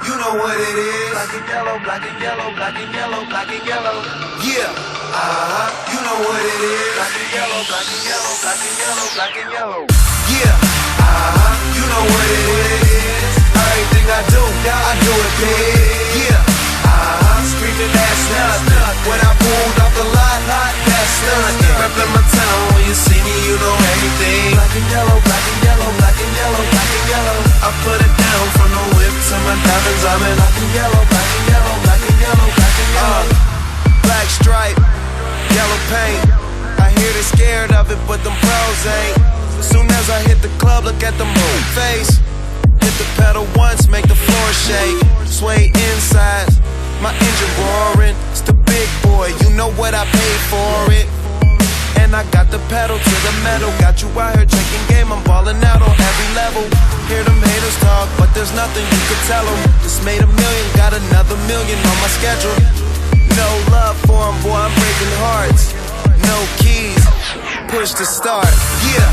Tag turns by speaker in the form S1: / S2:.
S1: you know what it is.
S2: Black and yellow, black and yellow, black and yellow, black and yellow.
S1: Yeah, you know what it is.
S2: Black and yellow, black and yellow, black and yellow, black and yellow.
S1: Yeah, you know what it is. Everything I do, I do it big. Yeah, screaming that's nothing. When I pulled off the lot, that's nothing. Reppin' my town, when you see me, you know everything.
S2: Black and yellow, black and yellow, black and yellow, black and yellow.
S1: I put it down from the whip to my diamonds. I'm in
S2: Black and yellow, black and yellow, black and yellow, black and yellow.
S1: black stripe, yellow paint. I hear they scared of it, but them pros ain't. As soon as I hit the club, look at the moon face. Hit the pedal once, make the floor shake. Sway inside, my engine roaring. It's the big boy, you know what I paid for it. And I got the pedal to the metal. Got you out here drinking game, I'm ballin' out on every level. Hear them haters talk, but there's nothing you could tell them. Just made $1 million, got another $1 million on my schedule. No love for 'em, boy, I'm breaking hearts. No keys, push to start. Yeah,